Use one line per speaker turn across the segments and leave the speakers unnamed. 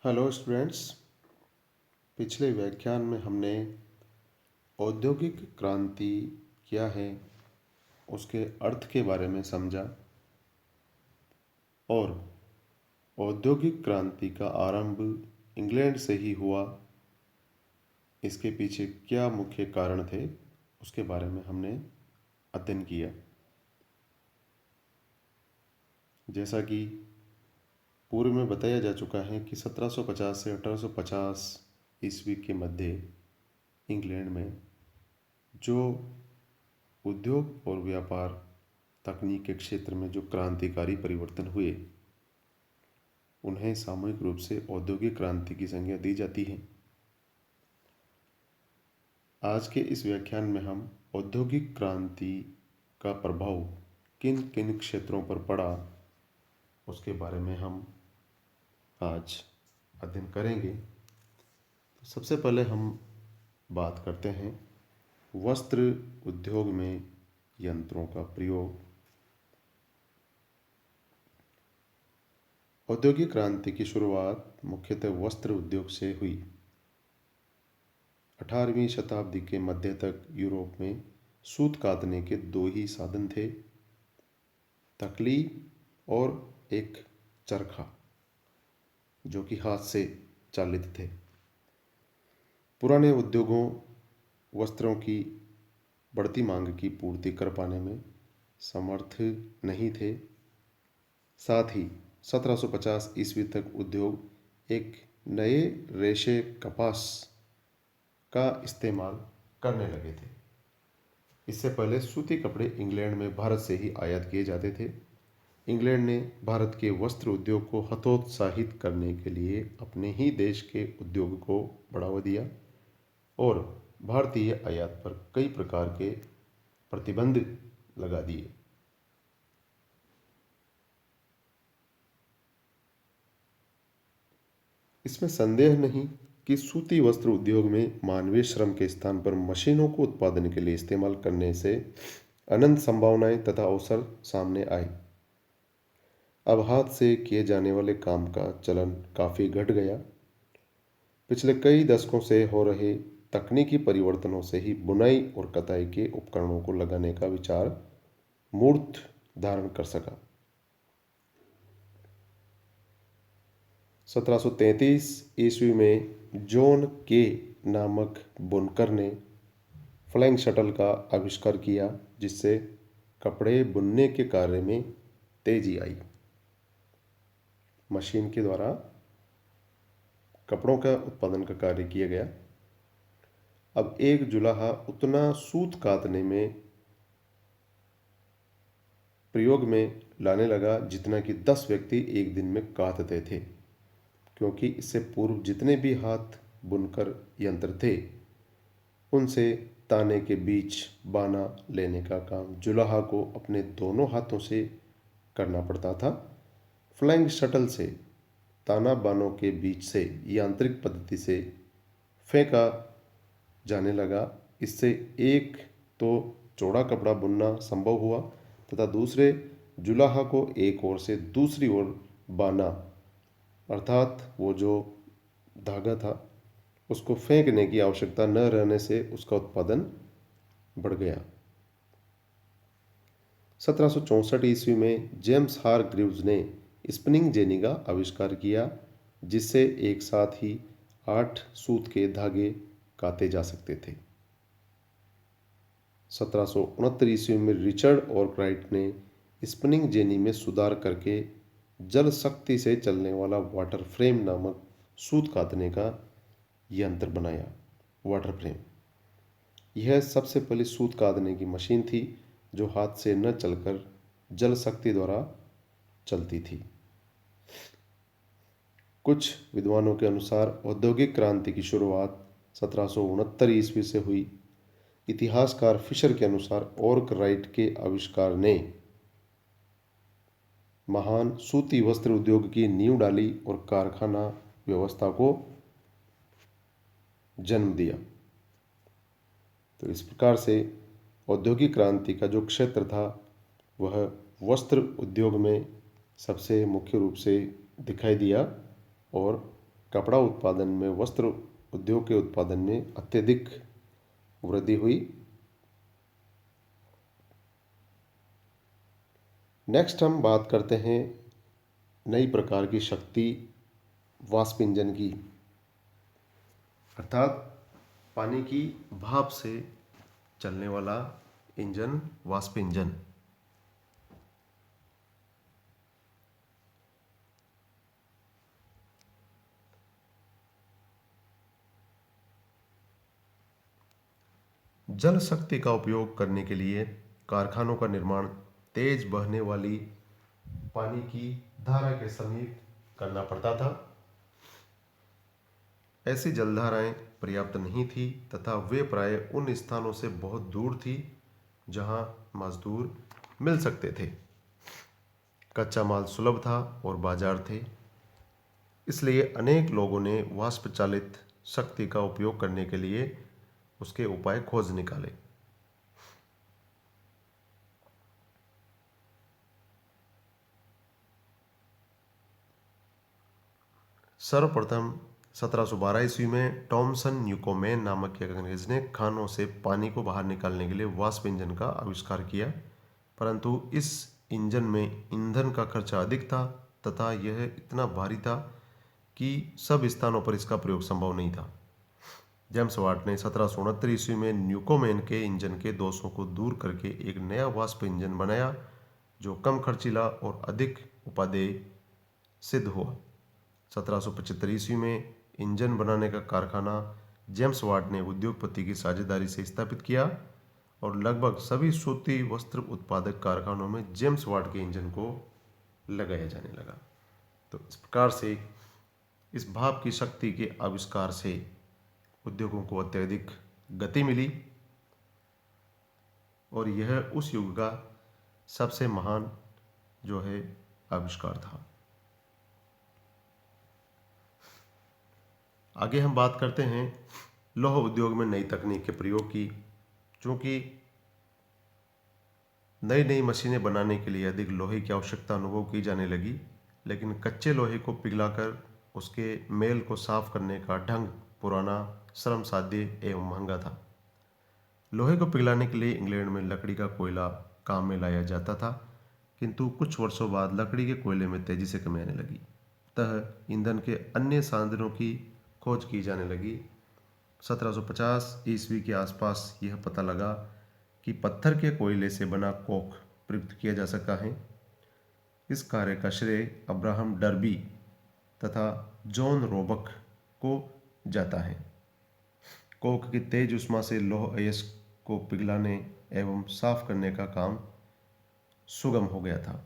Hello students. पिछले व्याख्यान में हमने औद्योगिक क्रांति क्या है उसके अर्थ के बारे में समझा और औद्योगिक क्रांति का आरंभ इंग्लैंड से ही हुआ। इसके पीछे क्या मुख्य कारण थे उसके बारे में हमने अध्ययन किया। जैसा कि पूर्व में बताया जा चुका है कि 1750 से 1850 ईस्वी के मध्य इंग्लैंड में जो उद्योग और व्यापार तकनीक के क्षेत्र में जो क्रांतिकारी परिवर्तन हुए उन्हें सामूहिक रूप से औद्योगिक क्रांति की संज्ञा दी जाती है। आज के इस व्याख्यान में हम औद्योगिक क्रांति का प्रभाव किन किन क्षेत्रों पर पड़ा उसके बारे में हम आज अध्ययन करेंगे। तो सबसे पहले हम बात करते हैं वस्त्र उद्योग में यंत्रों का प्रयोग। औद्योगिक क्रांति की शुरुआत मुख्यतः वस्त्र उद्योग से हुई। 18वीं शताब्दी के मध्य तक यूरोप में सूत कातने के दो ही साधन थे, तकली और एक चरखा, जो कि हाथ से चालित थे। पुराने उद्योगों वस्त्रों की बढ़ती मांग की पूर्ति कर पाने में समर्थ नहीं थे। साथ ही 1750 ईस्वी तक उद्योग एक नए रेशे कपास का इस्तेमाल करने लगे थे। इससे पहले सूती कपड़े इंग्लैंड में भारत से ही आयात किए जाते थे। इंग्लैंड ने भारत के वस्त्र उद्योग को हतोत्साहित करने के लिए अपने ही देश के उद्योग को बढ़ावा दिया और भारतीय आयात पर कई प्रकार के प्रतिबंध लगा दिए। इसमें संदेह नहीं कि सूती वस्त्र उद्योग में मानवीय श्रम के स्थान पर मशीनों को उत्पादन के लिए इस्तेमाल करने से अनंत संभावनाएं तथा अवसर सामने आए। अब हाथ से किए जाने वाले काम का चलन काफ़ी घट गया। पिछले कई दशकों से हो रहे तकनीकी परिवर्तनों से ही बुनाई और कताई के उपकरणों को लगाने का विचार मूर्त धारण कर सका। 1733 ईस्वी में जॉन के नामक बुनकर ने फ्लाइंग शटल का आविष्कार किया, जिससे कपड़े बुनने के कार्य में तेजी आई। मशीन के द्वारा कपड़ों का उत्पादन का कार्य किया गया। अब एक जुलाहा उतना सूत कातने में प्रयोग में लाने लगा जितना कि 10 व्यक्ति एक दिन में कातते थे, क्योंकि इससे पूर्व जितने भी हाथ बुनकर यंत्र थे उनसे ताने के बीच बाना लेने का काम जुलाहा को अपने दोनों हाथों से करना पड़ता था। फ्लाइंग शटल से ताना बानों के बीच से यांत्रिक पद्धति से फेंका जाने लगा। इससे एक तो चौड़ा कपड़ा बुनना संभव हुआ तथा दूसरे जुलाहा को एक ओर से दूसरी ओर बाना अर्थात वो जो धागा था उसको फेंकने की आवश्यकता न रहने से उसका उत्पादन बढ़ गया। 1764 ईस्वी में जेम्स हारग्रीव्स ने स्पिनिंग जेनी का आविष्कार किया, जिससे एक साथ ही 8 सूत के धागे काते जा सकते थे। 1769 ईस्वी में रिचर्ड आर्कराइट ने स्पिनिंग जेनी में सुधार करके जल शक्ति से चलने वाला वाटर फ्रेम नामक सूत कातने का यंत्र बनाया। वाटर फ्रेम यह सबसे पहली सूत कातने की मशीन थी जो हाथ से न चलकर जल शक्ति द्वारा चलती थी। कुछ विद्वानों के अनुसार औद्योगिक क्रांति की शुरुआत 1769 ईस्वी से हुई। इतिहासकार फिशर के अनुसार आर्कराइट के आविष्कार ने महान सूती वस्त्र उद्योग की नींव डाली और कारखाना व्यवस्था को जन्म दिया। तो इस प्रकार से औद्योगिक क्रांति का जो क्षेत्र था वह वस्त्र उद्योग में सबसे मुख्य रूप से दिखाई दिया और कपड़ा उत्पादन में, वस्त्र उद्योग के उत्पादन में अत्यधिक वृद्धि हुई। नेक्स्ट हम बात करते हैं नई प्रकार की शक्ति वाष्प इंजन की, अर्थात पानी की भाप से चलने वाला इंजन, वाष्प इंजन। जल शक्ति का उपयोग करने के लिए कारखानों का निर्माण तेज बहने वाली पानी की धारा के समीप करना पड़ता था। ऐसी जलधाराएं पर्याप्त नहीं थी तथा वे प्राय उन स्थानों से बहुत दूर थी जहां मजदूर मिल सकते थे। कच्चा माल सुलभ था और बाजार थे, इसलिए अनेक लोगों ने वाष्प चालित शक्ति का उपयोग करने के लिए उसके उपाय खोज निकाले। सर्वप्रथम 1712 ईस्वी में टॉमसन न्यूकोमेन नामक एक अंग्रेज ने खानों से पानी को बाहर निकालने के लिए वाष्प इंजन का आविष्कार किया, परंतु इस इंजन में ईंधन का खर्चा अधिक था तथा यह इतना भारी था कि सब स्थानों पर इसका प्रयोग संभव नहीं था। जेम्स वाट ने 1769 ईस्वी में न्यूकोमेन के इंजन के दोषों को दूर करके एक नया वाष्प इंजन बनाया जो कम खर्चीला और अधिक उपादेय सिद्ध हुआ। 1775 ईस्वी में इंजन बनाने का कारखाना जेम्स वाट ने उद्योगपति की साझेदारी से स्थापित किया और लगभग सभी सूती वस्त्र उत्पादक कारखानों में जेम्स वाट के इंजन को लगाया जाने लगा। तो इस प्रकार से इस भाप की शक्ति के आविष्कार से उद्योगों को अत्यधिक गति मिली और यह उस युग का सबसे महान जो है आविष्कार था। आगे हम बात करते हैं लौह उद्योग में नई तकनीक के प्रयोग की। चूँकि नई नई मशीनें बनाने के लिए अधिक लोहे की आवश्यकता अनुभव की जाने लगी, लेकिन कच्चे लोहे को पिघलाकर उसके मेल को साफ करने का ढंग पुराना, श्रम साध्य एवं महंगा था। लोहे को पिघलाने के लिए इंग्लैंड में लकड़ी का कोयला काम में लाया जाता था, किंतु कुछ वर्षों बाद लकड़ी के कोयले में तेजी से कमी आने लगी, अतः ईंधन के अन्य साधनों की खोज की जाने लगी। 1750 ईस्वी के आसपास यह पता लगा कि पत्थर के कोयले से बना कोक प्रयुक्त किया जा सकता है। इस कार्य का श्रेय अब्राहम डर्बी तथा जॉन रोबक को जाता है। कोक की तेज उष्मा से लौह अयस्क को पिघलाने एवं साफ करने का काम सुगम हो गया था।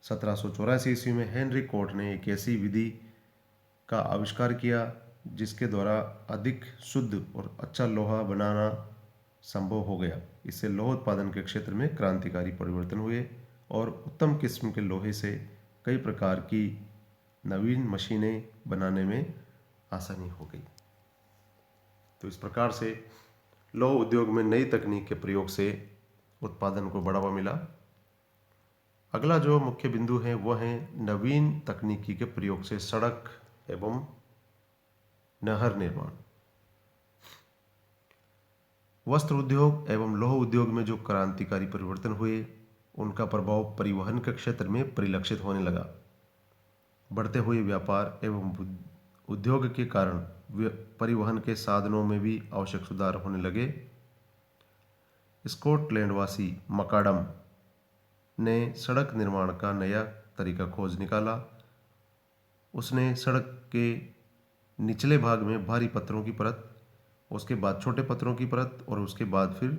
1784 ईस्वी में हेनरी कोट ने एक ऐसी विधि का आविष्कार किया जिसके द्वारा अधिक शुद्ध और अच्छा लोहा बनाना संभव हो गया। इससे लोह उत्पादन के क्षेत्र में क्रांतिकारी परिवर्तन हुए और उत्तम किस्म के लोहे से कई प्रकार की नवीन मशीनें बनाने में आसानी हो गई। तो इस प्रकार से लौह उद्योग में नई तकनीक के प्रयोग से उत्पादन को बढ़ावा मिला। अगला जो मुख्य बिंदु है वह है नवीन तकनीकी के प्रयोग से सड़क एवं नहर निर्माण। वस्त्र उद्योग एवं लौह उद्योग में जो क्रांतिकारी परिवर्तन हुए उनका प्रभाव परिवहन के क्षेत्र में परिलक्षित होने लगा। बढ़ते हुए व्यापार एवं उद्योग के कारण परिवहन के साधनों में भी आवश्यक सुधार होने लगे। स्कॉटलैंडवासी मकाडम ने सड़क निर्माण का नया तरीका खोज निकाला। उसने सड़क के निचले भाग में भारी पत्थरों की परत, उसके बाद छोटे पत्थरों की परत और उसके बाद फिर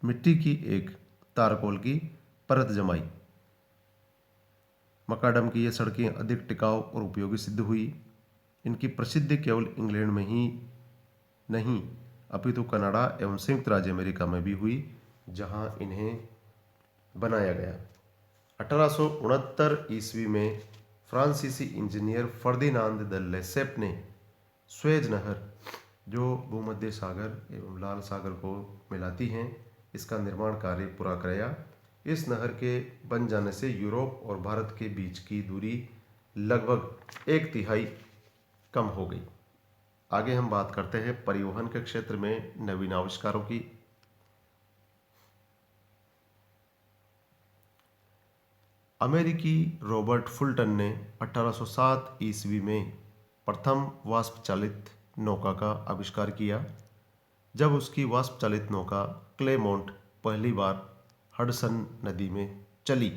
मिट्टी की एक तारकोल की परत जमाई। मकाडम की ये सड़कें अधिक टिकाऊ और उपयोगी सिद्ध हुई। इनकी प्रसिद्धि केवल इंग्लैंड में ही नहीं अपितु कनाडा एवं संयुक्त राज्य अमेरिका में भी हुई, जहां इन्हें बनाया गया। 1869 ईस्वी में फ्रांसीसी इंजीनियर फर्दिनांद द लेसेप ने स्वेज नहर, जो भूमध्य सागर एवं लाल सागर को मिलाती हैं, इसका निर्माण कार्य पूरा कराया। इस नहर के बन जाने से यूरोप और भारत के बीच की दूरी लगभग 1/3 कम हो गई। आगे हम बात करते हैं परिवहन के क्षेत्र में नवीन आविष्कारों की। अमेरिकी रॉबर्ट फुल्टन ने 1807 ईस्वी में प्रथम वाष्प चालित नौका का आविष्कार किया। जब उसकी वाष्प चालित नौका क्लेमोंट पहली बार हडसन नदी में चली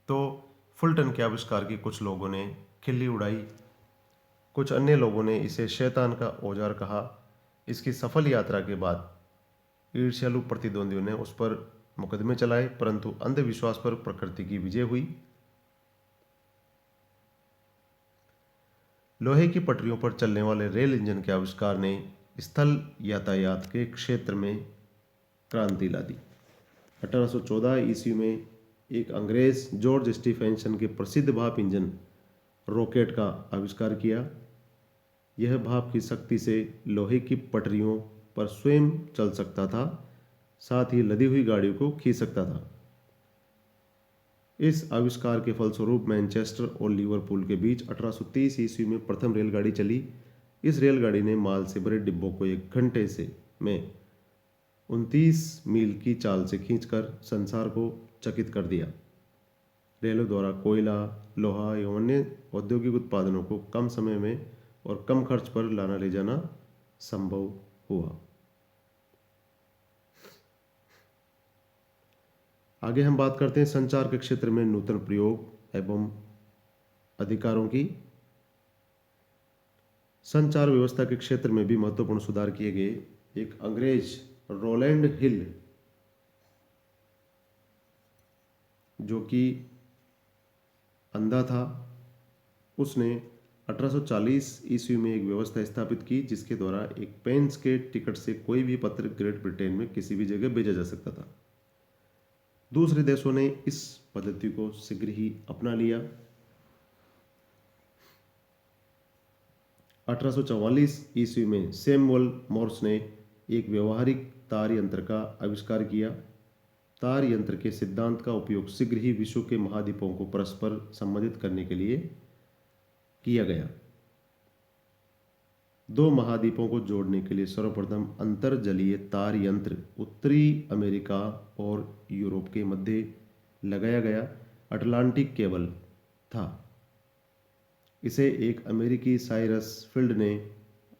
तो फुल्टन के आविष्कार की कुछ लोगों ने खिल्ली उड़ाई, कुछ अन्य लोगों ने इसे शैतान का औजार कहा। इसकी सफल यात्रा के बाद ईर्ष्यालु प्रतिद्वंदियों ने उस पर मुकदमे चलाए, परंतु अंधविश्वास पर प्रकृति की विजय हुई। लोहे की पटरियों पर चलने वाले रेल इंजन के आविष्कार ने स्थल यातायात के क्षेत्र में क्रांति ला दी। 1814 ईस्वी में एक अंग्रेज जॉर्ज स्टीफेंसन के प्रसिद्ध भाप इंजन रॉकेट का आविष्कार किया। यह भाप की शक्ति से लोहे की पटरियों पर स्वयं चल सकता था, साथ ही लदी हुई गाड़ियों को खींच सकता था। इस आविष्कार के फलस्वरूप मैनचेस्टर और लिवरपूल के बीच 1830 ईस्वी में प्रथम रेलगाड़ी चली। इस रेलगाड़ी ने माल से भरे डिब्बों को 1 घंटे में 29 मील की चाल से खींचकर संसार को चकित कर दिया। रेलों द्वारा कोयला, लोहा एवं अन्य औद्योगिक उत्पादनों को कम समय में और कम खर्च पर लाना ले जाना संभव हुआ। आगे हम बात करते हैं संचार के क्षेत्र में नूतन प्रयोग एवं अधिकारों की। संचार व्यवस्था के क्षेत्र में भी महत्वपूर्ण सुधार किए गए। एक अंग्रेज रोलैंड हिल, जो कि अंधा था, उसने 1840 ईस्वी में एक व्यवस्था स्थापित की जिसके द्वारा एक पेंस के टिकट से कोई भी पत्र ग्रेट ब्रिटेन में किसी भी जगह भेजा जा सकता था। दूसरे देशों ने इस पद्धति को शीघ्र ही अपना लिया। 1844 ईस्वी में सैमुअल मॉर्स ने एक व्यवहारिक तार यंत्र का आविष्कार किया। तार यंत्र के सिद्धांत का उपयोग शीघ्र ही विश्व के महाद्वीपों को परस्पर संबंधित करने के लिए किया गया। 2 महाद्वीपों को जोड़ने के लिए सर्वप्रथम अंतरजलीय तार यंत्र उत्तरी अमेरिका और यूरोप के मध्य लगाया गया अटलांटिक केबल था। इसे एक अमेरिकी साइरस फील्ड ने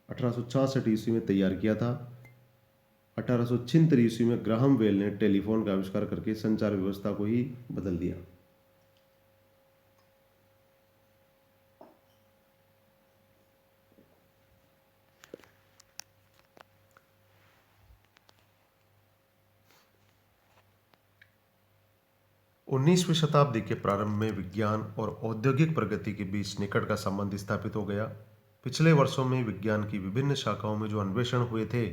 1866 ईस्वी में तैयार किया था। 1876 ईस्वी में ग्राहम बेल ने टेलीफोन का आविष्कार करके संचार व्यवस्था को ही बदल दिया। उन्नीसवीं शताब्दी के प्रारंभ में विज्ञान और औद्योगिक प्रगति के बीच निकट का संबंध स्थापित हो गया। पिछले वर्षों में विज्ञान की विभिन्न शाखाओं में जो अन्वेषण हुए थे,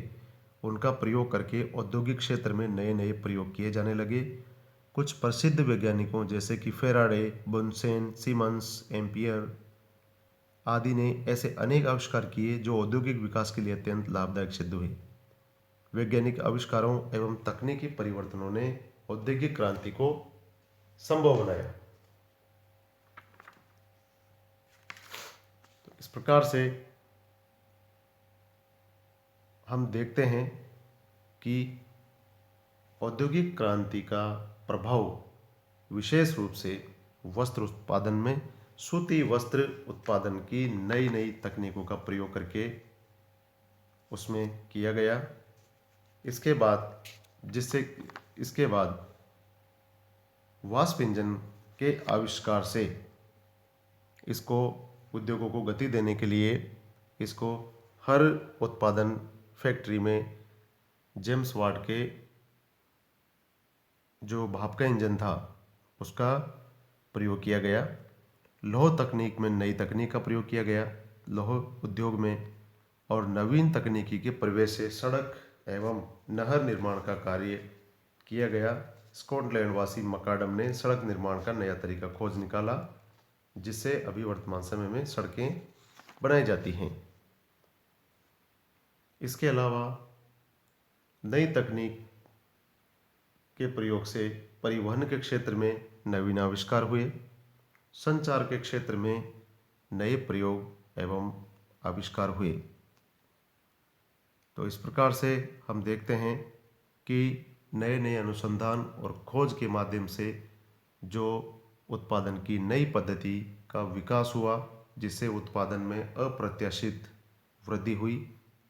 उनका प्रयोग करके औद्योगिक क्षेत्र में नए नए प्रयोग किए जाने लगे। कुछ प्रसिद्ध वैज्ञानिकों जैसे कि फेराडे, बुनसेन, सीमंस, एम्पियर आदि ने ऐसे अनेक आविष्कार किए जो औद्योगिक विकास के लिए अत्यंत लाभदायक सिद्ध हुए। वैज्ञानिक आविष्कारों एवं तकनीकी परिवर्तनों ने औद्योगिक क्रांति को संभव बनाया। तो इस प्रकार से हम देखते हैं कि औद्योगिक क्रांति का प्रभाव विशेष रूप से वस्त्र उत्पादन में सूती वस्त्र उत्पादन की नई नई तकनीकों का प्रयोग करके उसमें किया गया। इसके बाद वाष्प इंजन के आविष्कार से इसको उद्योगों को गति देने के लिए इसको हर उत्पादन फैक्ट्री में जेम्स वाट के जो भाप का इंजन था उसका प्रयोग किया गया। लौह तकनीक में नई तकनीक का प्रयोग किया गया लौह उद्योग में, और नवीन तकनीकी के प्रवेश से सड़क एवं नहर निर्माण का कार्य किया गया। स्कॉटलैंड वासी मकाडम ने सड़क निर्माण का नया तरीका खोज निकाला, जिससे अभी वर्तमान समय में सड़कें बनाई जाती हैं। इसके अलावा नई तकनीक के प्रयोग से परिवहन के क्षेत्र में नवीन आविष्कार हुए, संचार के क्षेत्र में नए प्रयोग एवं आविष्कार हुए। तो इस प्रकार से हम देखते हैं कि नए नए अनुसंधान और खोज के माध्यम से जो उत्पादन की नई पद्धति का विकास हुआ, जिससे उत्पादन में अप्रत्याशित वृद्धि हुई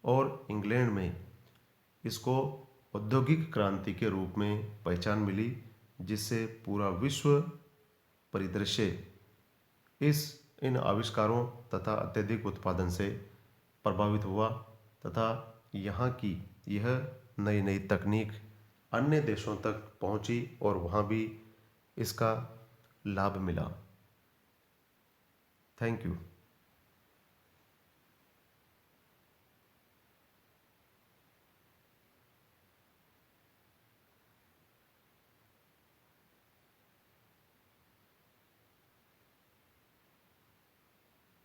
और इंग्लैंड में इसको औद्योगिक क्रांति के रूप में पहचान मिली, जिससे पूरा विश्व परिदृश्य इन आविष्कारों तथा अत्यधिक उत्पादन से प्रभावित हुआ तथा यहाँ की यह नई नई तकनीक अन्य देशों तक पहुँची और वहाँ भी इसका लाभ मिला। Thank you.